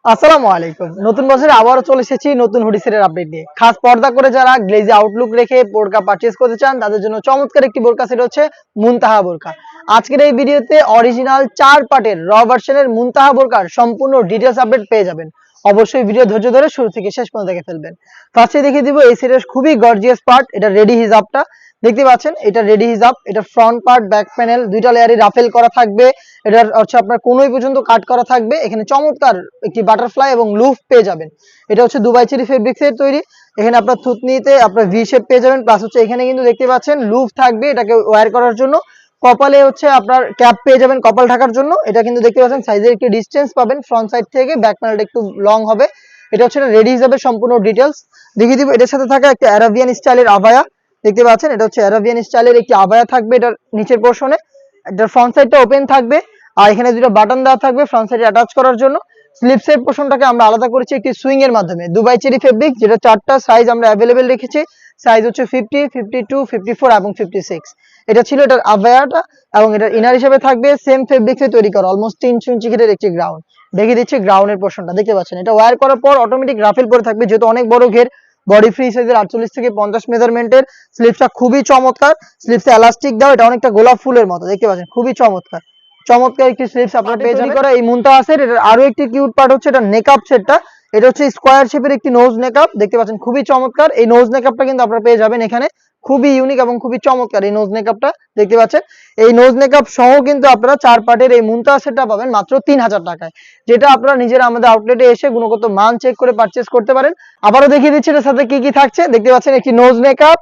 আসসালামু আলাইকুম। নতুন বছরে আবারও চলে এসেছি নতুন হুডি সেটের আপডেট নিয়ে। খাস পর্দা করে যারা গ্লেজি আউটলুক রেখে বোরকা পারচেজ করতে চান তাদের জন্য চমৎকার একটি বোরকা সেট হচ্ছে মুনতাহা বোরকা। আজকের এই ভিডিওতে অরিজিনাল 4 পার্টের র ভার্সনের মুনতাহা বোরকার সম্পূর্ণ ডিটেইলস আপডেট পেয়ে যাবেন। অবশ্যই ভিডিও ধৈর্য ধরে শুরু থেকে শেষ পর্যন্ত দেখে ফেলবেন। ফার্স্টে দেখিয়ে দিব এই সেটের খুবই গর্জিয়াস পার্ট, এটা রেডি হিজাবটা। দেখতে পাচ্ছেন এটা রেডি হিজাব, এটা ফ্রন্ট পার্ট, ব্যাক প্যানেল দুইটা লেয়ারে রাফেল করা থাকবে। এটার হচ্ছে আপনার কোনোই পর্যন্ত কাট করা থাকবে। এখানে চমৎকার একটি বাটারফ্লাই এবং লুফ পেয়ে যাবেন। এটা হচ্ছে দুবাই চেরি ফেব্রিক্সের তৈরি। এখানে আপনার থুতনিতে আপনার ভি শেপ পেয়ে যাবেন, প্লাস হচ্ছে এখানে কিন্তু দেখতে পাচ্ছেন লুফ থাকবে এটাকে ওয়্যার করার জন্য। কপালে হচ্ছে আপনার ক্যাপ পেয়ে যাবেন কপাল ঢাকার জন্য। এটা কিন্তু দেখতে পাচ্ছেন সাইজের একটি ডিসটেন্স পাবেন ফ্রন্ট সাইড থেকে, ব্যাক প্যানেলটা একটু লং হবে। এটা হচ্ছে রেডি হিসাবে সম্পূর্ণ ডিটেলস দেখিয়ে দিব। এটার সাথে থাকা একটা অ্যারাবিয়ান স্টাইলের আবায়া দেখতে পাচ্ছেন, এটা হচ্ছে অ্যারাবিয়ান স্টাইলের একটি আবায়া থাকবে এটার নিচের পোর্শনে। এটার ফ্রন্ট সাইডটা ওপেন থাকবে আর এখানে দুটো বাটন দেওয়া থাকবে ফ্রন্ট সাইডে অ্যাটাচ করার জন্য। স্লিপসের পোর্শনটাকে আমরা আলাদা করেছি একটি সুইং এর মাধ্যমে। দুবাই চেরি ফেব্রিক, যেটা 4টা সাইজ আমরা অ্যাভেলেবেল রেখেছি। সাইজ হচ্ছে 50, 52, 54 এবং 56। এটা ছিল এটার আবায়াটা এবং এটার ইনার হিসেবে থাকবে সেম ফেব্রিক্সে তৈরি করা অলমোস্ট 3 ইঞ্চি ঘেরের একটি গ্রাউন্ড। দেখিয়ে দিচ্ছি গ্রাউন্ডের পোর্শনটা দেখতে পাচ্ছেন। এটা ওয়্যার করার পর অটোমেটিক রাফেল পরে থাকবে, যেহেতু অনেক বড় ঘের, বডি ফ্রি সাইজের 48 থেকে 50 মেজারমেন্টের। স্লিপসটা খুবই চমৎকার, স্লিপসে এলাস্টিক দাও, এটা অনেকটা গোলাপ ফুলের মতো দেখতে পাচ্ছেন, খুবই চমৎকার। চমৎকার একটি স্লিপস আপনারা পেয়ে যাবেন করা এই মুনতাহাসের। এটার আরো একটি কিউট পার্ট হচ্ছে এটা নেকআপ সেটটা। এটা হচ্ছে স্কয়ার শেপের একটি নোজ নেকআপ দেখতে পাচ্ছেন, খুবই চমৎকার। এই নোজ নেকআপটা কিন্তু আপনারা পেয়ে যাবেন এখানে, খুবই ইউনিক এবং খুবই চমৎকার এই নোজ নেকআপটা দেখতে পাচ্ছেন। এই নোজ নেকআপ সহ কিন্তু আপনারা 4 পার্টের এই মুনতাহা সেটটা পাবেন মাত্র 3000 টাকায়, যেটা আপনারা নিজেরা আমাদের আউটলেটে এসে গুণগত মান চেক করে পারচেজ করতে পারেন। আবারও দেখিয়ে দিচ্ছি এর সাথে কি কি থাকছে। দেখতে পাচ্ছেন একটি নোজ নেকআপ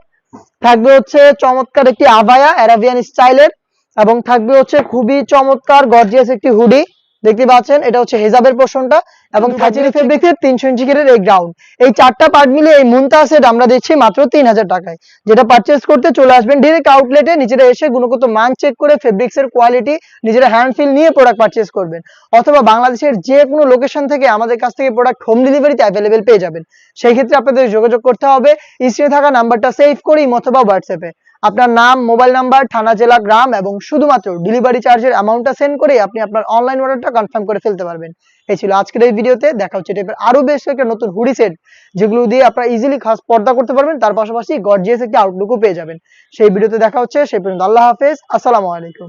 থাকবে, হচ্ছে চমৎকার একটি আবায়া অ্যারাবিয়ান স্টাইলের, এবং থাকবে হচ্ছে খুবই চমৎকার গর্জিয়াস একটি হুডি দেখতে পাচ্ছেন। এটা হচ্ছে হিজাবের পোর্শনটা এবং থাইচেরি ফেব্রিক্সের 300 ইঞ্চি ঘেরের এই গ্রাউন্ড। এই 4টা পার্ট মিলে এই মুনতাহা সেট আমরা দিচ্ছি মাত্র 3000 টাকায়, যেটা পারচেজ করতে চলে আসবেন ডাইরেক্ট আউটলেটে, নিজেরা এসে গুণগত মান চেক করে ফেব্রিক্সের কোয়ালিটি নিজেরা হ্যান্ড ফিল নিয়ে প্রোডাক্ট পারচেজ করবেন। অথবা বাংলাদেশের যে কোনো লোকেশন থেকে আমাদের কাছ থেকে প্রোডাক্ট হোম ডেলিভারিতে অ্যাভেলেবেল পেয়ে যাবেন। সেই ক্ষেত্রে আপনাদের যোগাযোগ করতে হবে স্ক্রিনে থাকা নাম্বারটা সেভ করে অথবা হোয়াটসঅ্যাপে আপনার নাম, মোবাইল নাম্বার, থানা, জেলা, গ্রাম এবং শুধুমাত্র ডেলিভারি চার্জের অ্যামাউন্টটা সেন্ড করে আপনি আপনার অনলাইন অর্ডারটা কনফার্ম করে ফেলতে পারবেন। এই ছিল আজকের এই ভিডিওতে। দেখা হচ্ছে টাইপের আরো বেশ একটা নতুন হুডি সেট, যেগুলো দিয়ে আপনারা ইজিলি খাস পর্দা করতে পারবেন, তার পাশাপাশি গর্জিয়াস একটি আউটলুকও পেয়ে যাবেন। সেই ভিডিওতে দেখা হচ্ছে, সেই পর্যন্ত আল্লাহ হাফেজ, আসসালামু আলাইকুম।